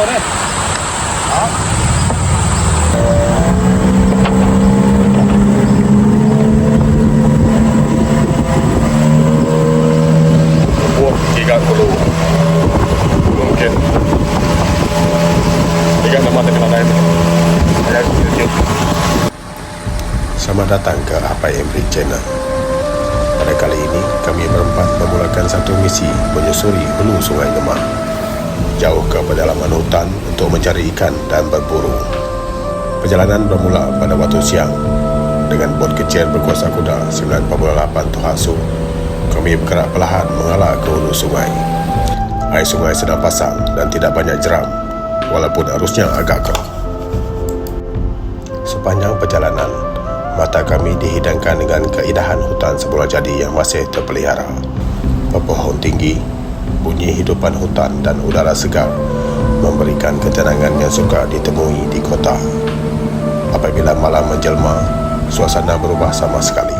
deh. Buat 30 mungkin 36 dengan lain. Selamat datang ke APM Channel. Pada kali ini kami berempat memulakan satu misi menyusuri hulu Sungai Ngemah, jauh ke pedalaman hutan untuk mencari ikan dan berburu. Perjalanan bermula pada waktu siang dengan bot kecil berkuasa kuda 9.8 Tohatsu. Kami bergerak perlahan mengalah ke hulu sungai. Air sungai sedang pasang dan tidak banyak jeram, walaupun arusnya agak keruh. Sepanjang perjalanan, mata kami dihidangkan dengan keindahan hutan semula jadi yang masih terpelihara. Pepohon tinggi, bunyi hidupan hutan dan udara segar memberikan ketenangan yang sukar ditemui di kota. Apabila malam menjelma, suasana berubah sama sekali.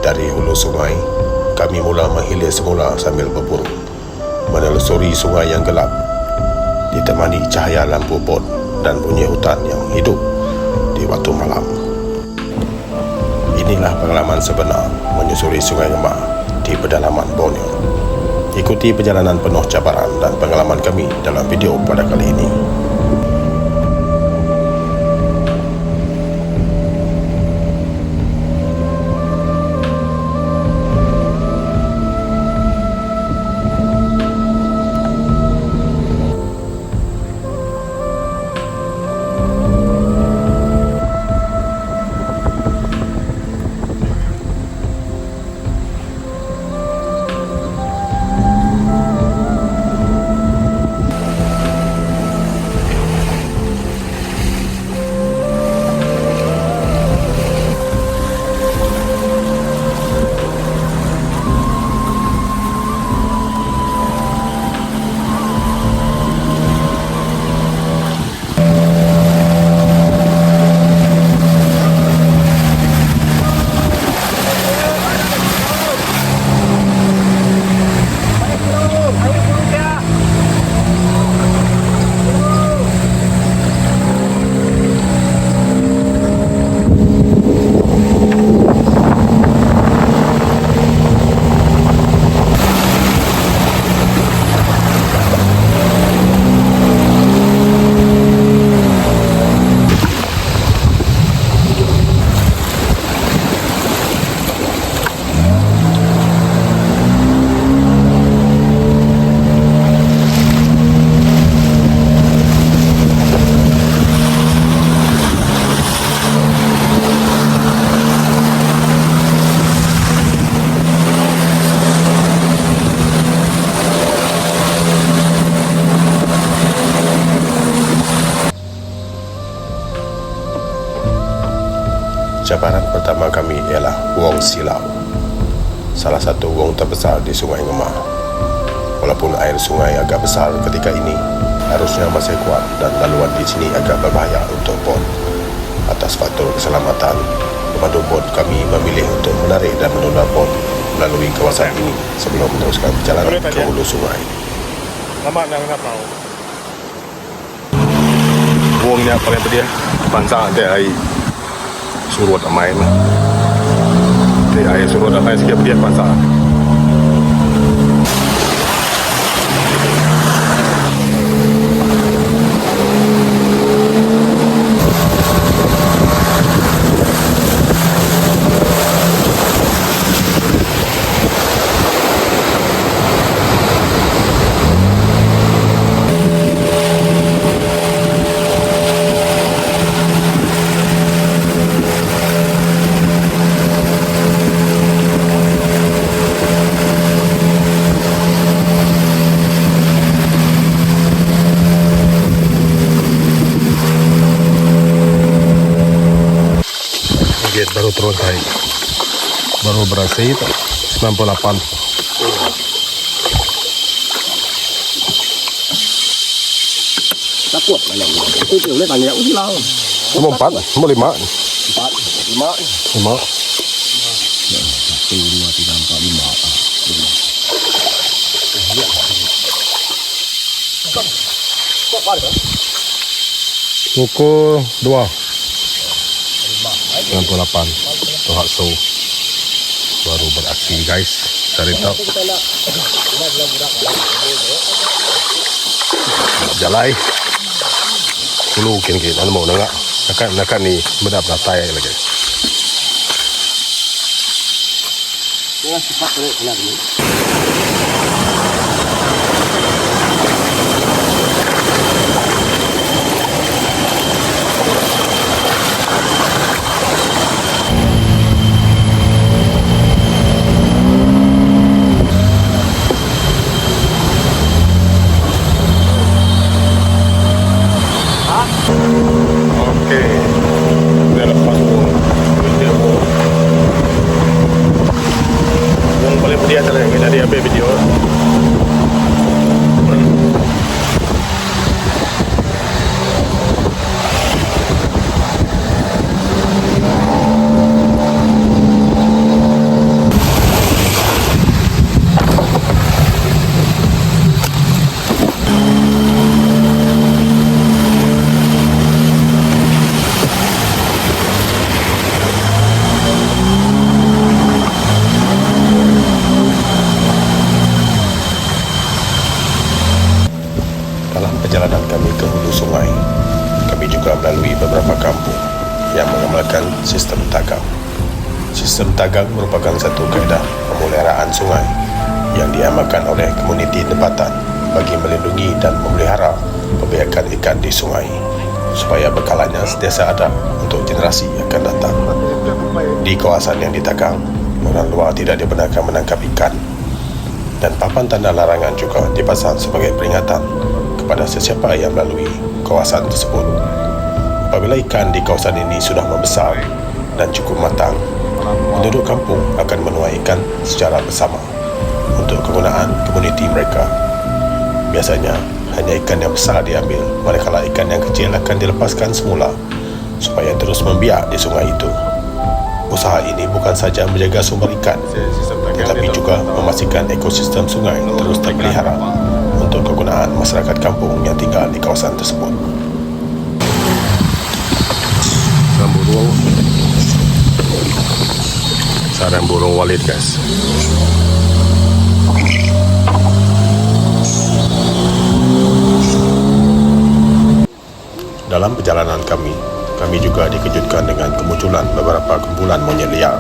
Dari hulu sungai, kami mula menghilir semula sambil berburu, menelusuri sungai yang gelap, ditemani cahaya lampu bot dan bunyi hutan yang hidup di waktu malam. Inilah pengalaman sebenar menyusuri Sungai Ngemah di pedalaman Borneo. Ikuti perjalanan penuh cabaran dan pengalaman kami dalam video pada kali ini. Cabaran pertama kami ialah Wong Silau, salah satu wong terbesar di Sungai Ngemah. Walaupun air sungai agak besar ketika ini, arusnya masih kuat dan laluan di sini agak berbahaya untuk bot. Atas faktor keselamatan, pemandu bot kami memilih untuk menarik dan menunda bot melalui kawasan ini sebelum meneruskan perjalanan ke hulu sungai. Lama nak tahu. Wongnya paling pedih, bangsa ada air surut main. Di air surut main sikit pedih bangsa. Baru turun naik, baru berasa itu 98. Takut banyak. Itu boleh tanya udah lah. Mau 4, mau 5. 5. 5. 1, 2, 3, 4, 5. Pukul 2:68 Tohak So baru beraksi guys. Cari tahu jalai dulu kini anu mau nengak nak ni benar tai lagi. Perjalanan kami ke hulu sungai, kami juga melalui beberapa kampung yang mengamalkan sistem tagang. Sistem tagang merupakan satu kaedah pemeliharaan sungai yang diamalkan oleh komuniti tempatan bagi melindungi dan memelihara pembiakan ikan di sungai supaya bekalannya sentiasa ada untuk generasi yang akan datang. Di kawasan yang ditagang, orang luar tidak dibenarkan menangkap ikan dan papan tanda larangan juga dipasang sebagai peringatan kepada sesiapa yang melalui kawasan tersebut. Apabila ikan di kawasan ini sudah membesar dan cukup matang, penduduk kampung akan menuai ikan secara bersama untuk kegunaan komuniti mereka. Biasanya hanya ikan yang besar diambil, manakala ikan yang kecil akan dilepaskan semula supaya terus membiak di sungai itu. Usaha ini bukan saja menjaga sumber ikan, tetapi juga memastikan ekosistem sungai terus terpelihara untuk kegunaan masyarakat kampung yang tinggal di kawasan tersebut. Sarang burung walit guys. Dalam perjalanan kami juga dikejutkan dengan kemunculan beberapa kumpulan monyet liar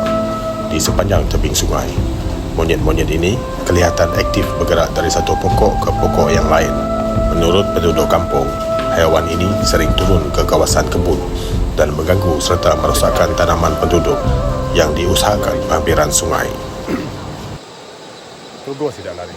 di sepanjang tebing sungai. Monyet-monyet ini kelihatan aktif bergerak dari satu pokok ke pokok yang lain. Menurut penduduk kampung, haiwan ini sering turun ke kawasan kebun dan mengganggu serta merosakkan tanaman penduduk yang diusahakan hampiran sungai. Dua tidak lari.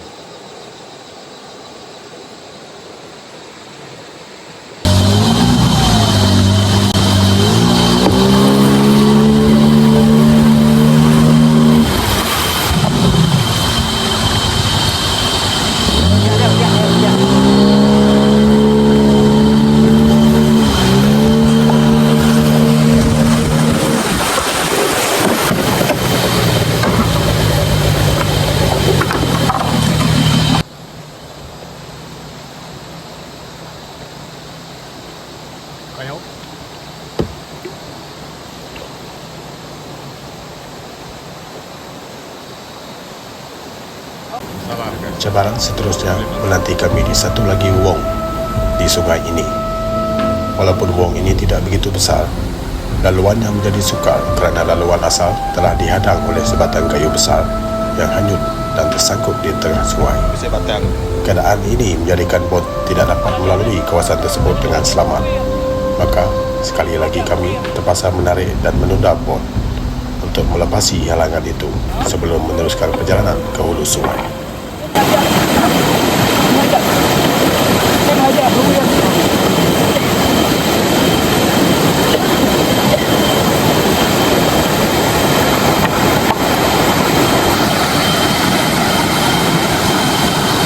Cabaran seterusnya menanti kami di satu lagi wong di sungai ini. Walaupun wong ini tidak begitu besar, laluannya menjadi sukar kerana laluan asal telah dihadang oleh sebatang kayu besar yang hanyut dan tersangkut di tengah sungai. Keadaan ini menjadikan bot tidak dapat melalui kawasan tersebut dengan selamat. Maka sekali lagi kami terpaksa menarik dan menunda bot untuk melepasi halangan itu sebelum meneruskan perjalanan ke hulu sungai.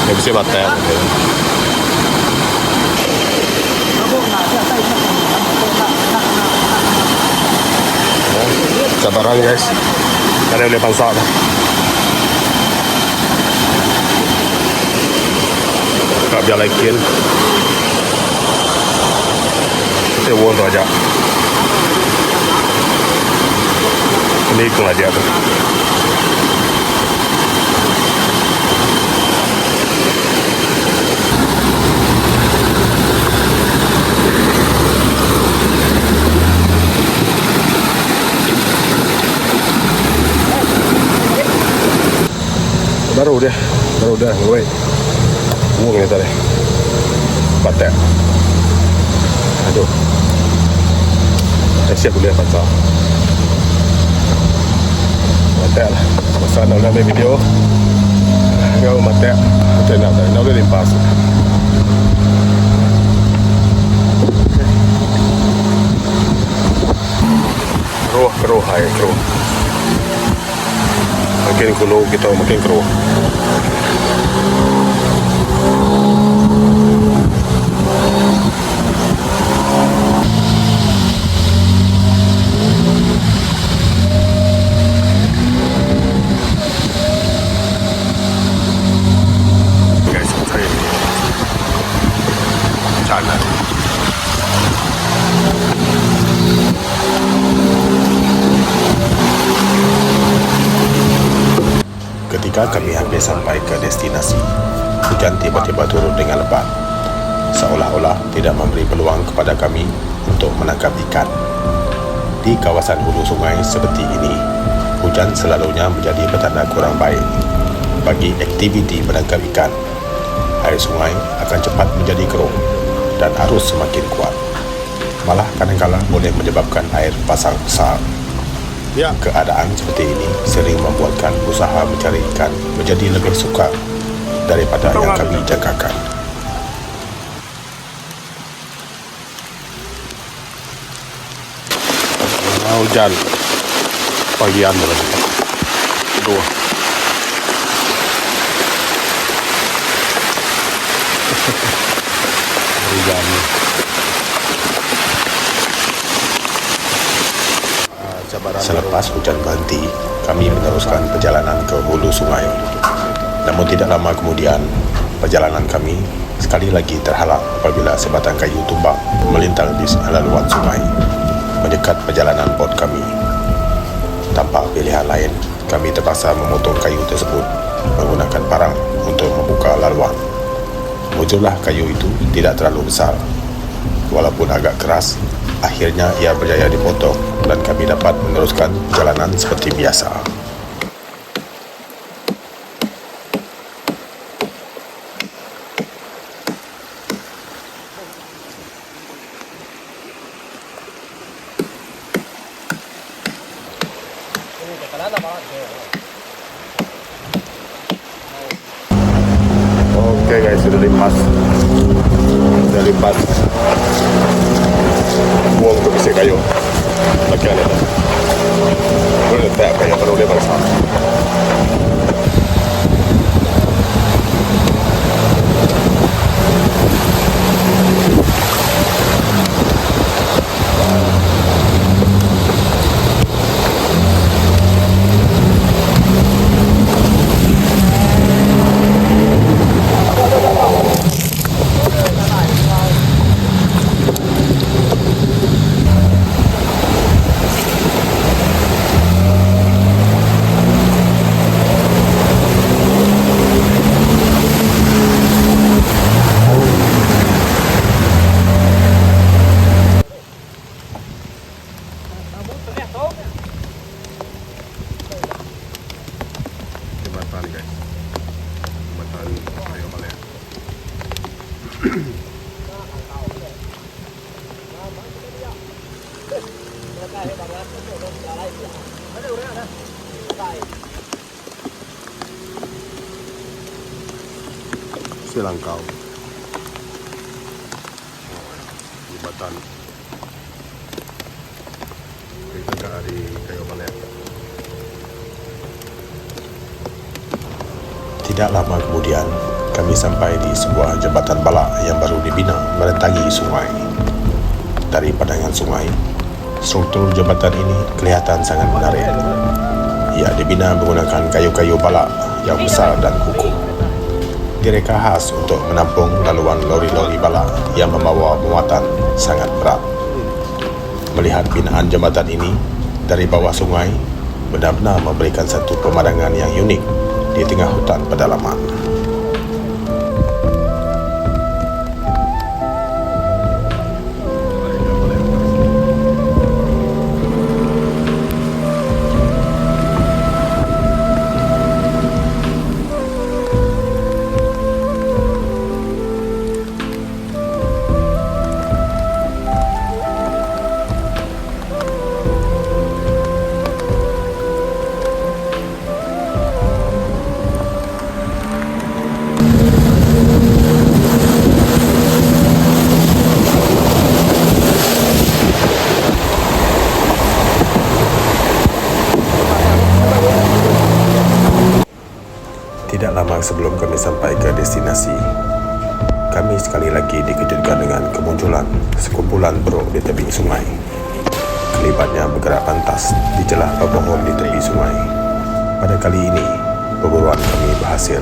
Dia bisa batal. Cabaran guys. Ada boleh bangsa dah. Tak biar lagi. Sewon tu aja. Ini ikut aja tu. Baru dah mulai. Buang ni tadi. Batak. Aduh. Dah siap boleh pasal. Batak lah. Masa nak ambil video. Kau batak. Macam nak boleh limpas. Keruh hai keruh. Makin kuno kita makin keruh. Guys, saya jalan. Ketika kami hampir sampai ke destinasi, hujan tiba-tiba turun dengan lebat, seolah-olah tidak memberi peluang kepada kami untuk menangkap ikan. Di kawasan hulu sungai seperti ini, hujan selalunya menjadi petanda kurang baik bagi aktiviti menangkap ikan. Air sungai akan cepat menjadi keruh dan arus semakin kuat. Malah kadang-kadang boleh menyebabkan air pasang besar. Ya. Keadaan seperti ini sering membuatkan usaha mencari ikan menjadi lebih sukar daripada yang kami jangkakan. Hujan pagian berarti. Dua. Hujan. Selepas hujan berhenti, kami meneruskan perjalanan ke hulu sungai. Namun tidak lama kemudian, perjalanan kami sekali lagi terhalang apabila sebatang kayu tumbang melintang di laluan sungai, mendekat perjalanan bot kami. Tanpa pilihan lain, kami terpaksa memotong kayu tersebut menggunakan parang untuk membuka laluan. Mujurlah kayu itu tidak terlalu besar. Walaupun agak keras, akhirnya ia berjaya dipotong dan kami dapat meneruskan perjalanan seperti biasa. Oke guys, sudah limpas. Buang untuk isi kayu. Bagian ini. Boleh letak kayu baru boleh pasang. Jembatan guys, jembatan kayu Malaya. Selangkau jembatan kita dari kayu Malaya. Tidak lama kemudian, kami sampai di sebuah jembatan balak yang baru dibina merentangi sungai. Dari pandangan sungai, struktur jembatan ini kelihatan sangat menarik. Ia dibina menggunakan kayu-kayu balak yang besar dan kukuh. Direka khas untuk menampung laluan lori-lori balak yang membawa muatan sangat berat. Melihat binaan jambatan ini dari bawah sungai benar-benar memberikan satu pemandangan yang unik di tengah hutan pedalaman. Tidak lama sebelum kami sampai ke destinasi, kami sekali lagi dikejutkan dengan kemunculan sekumpulan burung di tepi sungai. Kelibatnya bergerak pantas di celah pohon di tepi sungai. Pada kali ini, perburuan kami berhasil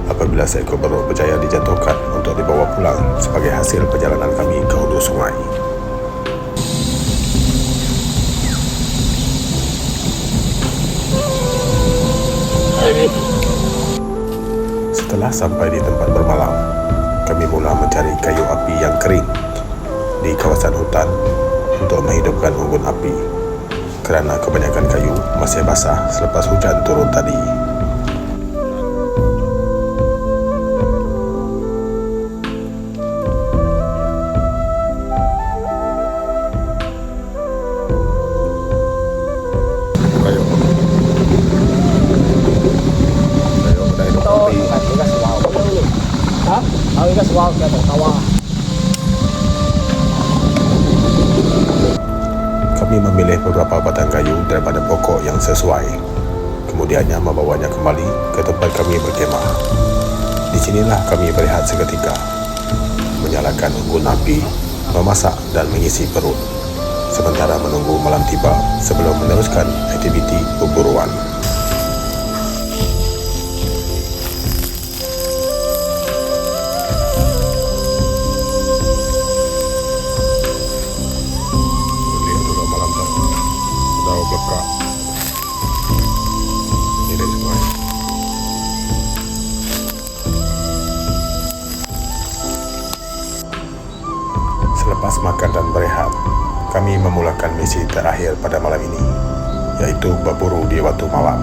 apabila seekor burung berjaya dijatuhkan untuk dibawa pulang sebagai hasil perjalanan kami ke hulu sungai. Setelah sampai di tempat bermalam, kami mula mencari kayu api yang kering di kawasan hutan untuk menghidupkan unggun api kerana kebanyakan kayu masih basah selepas hujan turun tadi. Kami memilih beberapa batang kayu daripada pokok yang sesuai. Kemudiannya membawanya kembali ke tempat kami berkemah. Di sinilah kami berehat seketika, menyalakan unggun api, memasak dan mengisi perut, sementara menunggu malam tiba sebelum meneruskan aktiviti perburuan. Selepas makan dan berehat, kami memulakan misi terakhir pada malam ini, yaitu berburu di waktu malam.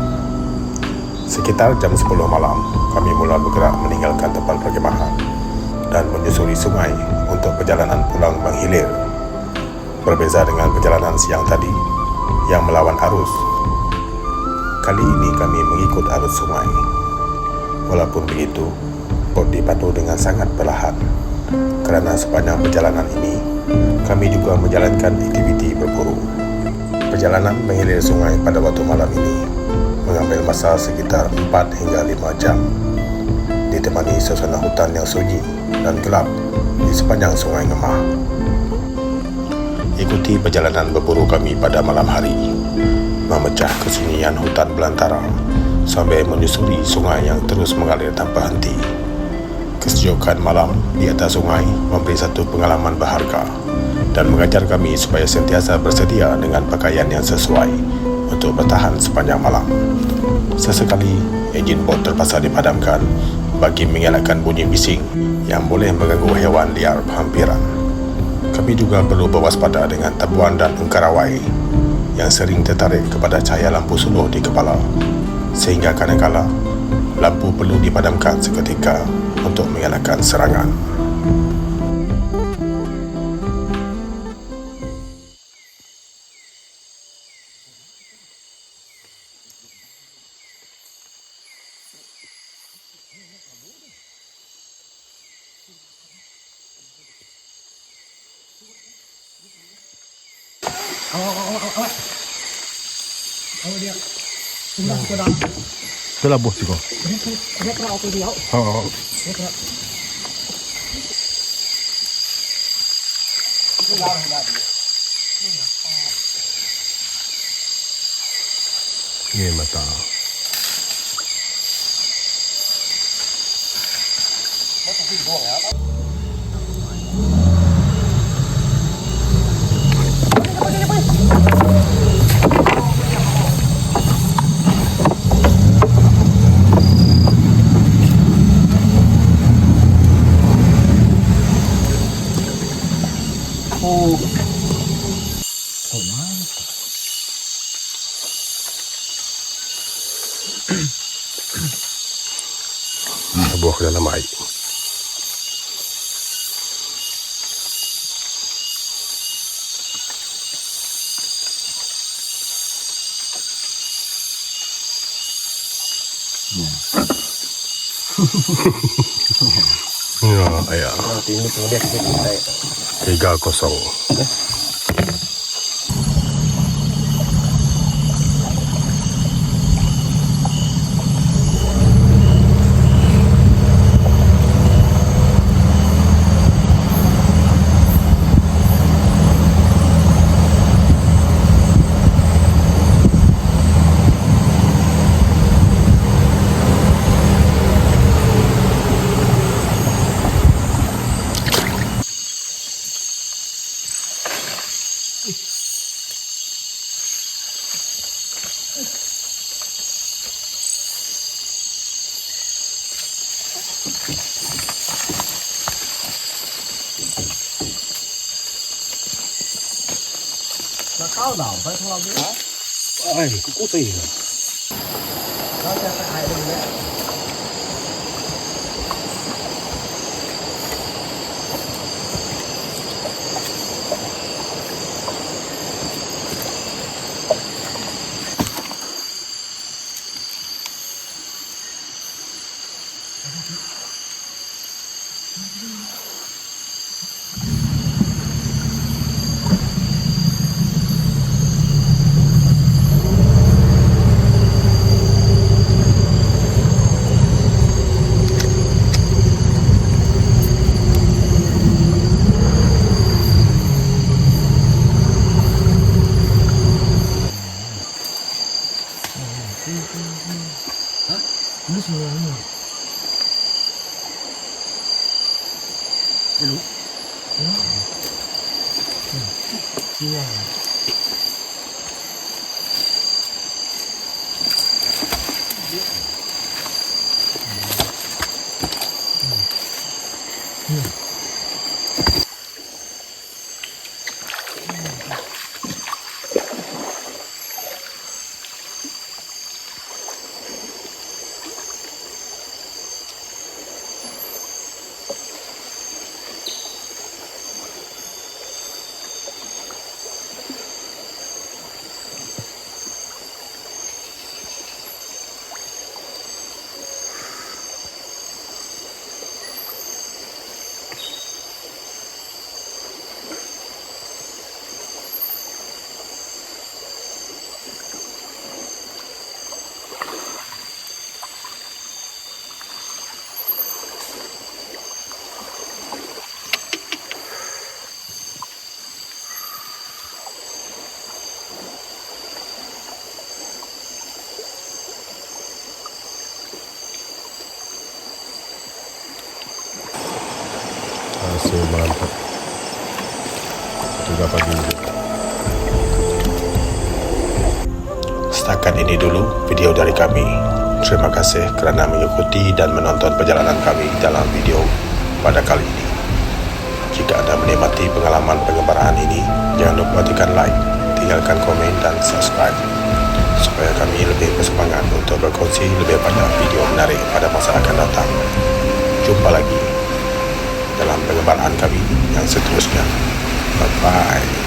Sekitar jam 10 malam, kami mula bergerak meninggalkan tempat perkemahan dan menyusuri sungai untuk perjalanan pulang menghilir. Berbeza dengan perjalanan siang tadi yang melawan arus, kali ini kami mengikut arus sungai. Walaupun begitu, bot dipandu dengan sangat perlahan. Kerana sepanjang perjalanan ini, kami juga menjalankan aktiviti berburu. Perjalanan menghilir sungai pada waktu malam ini mengambil masa sekitar 4 hingga 5 jam, ditemani suasana hutan yang sunyi dan gelap di sepanjang sungai Ngemah. Ikuti perjalanan berburu kami pada malam hari, memecah kesunyian hutan belantara sambil menyusuri sungai yang terus mengalir tanpa henti. Kesejukan malam di atas sungai memberi satu pengalaman berharga dan mengajar kami supaya sentiasa bersedia dengan pakaian yang sesuai untuk bertahan sepanjang malam. Sesekali, enjin bot terpaksa dipadamkan bagi mengelakkan bunyi bising yang boleh mengganggu hewan liar berhampiran. Kami juga perlu berwaspada dengan tabuan dan engkarawai yang sering tertarik kepada cahaya lampu suluh di kepala, sehingga kadang-kala lampu perlu dipadamkan seketika untuk mengelakkan serangan. Itulah bos juga. Ini mata. tercebur ke dalam air. Ya, ayah. Nanti ini kemudian kita 3-0. nó cao đảo phải không biết Ai, cũng tì rồi. nó sẽ ai đây đấy nó xuống rồi đúng chưa Hasil mantap. 3 pagi. Setakat ini dulu video dari kami. Terima kasih kerana mengikuti dan menonton perjalanan kami dalam video pada kali ini. Jika Anda menikmati pengalaman pengembaraan ini, jangan lupa tekan like, tinggalkan komen dan subscribe supaya kami lebih bersemangat untuk berkongsi lebih banyak video menarik pada masa akan datang. Jumpa lagi dalam pengembaraan kami yang seterusnya. Bye-bye.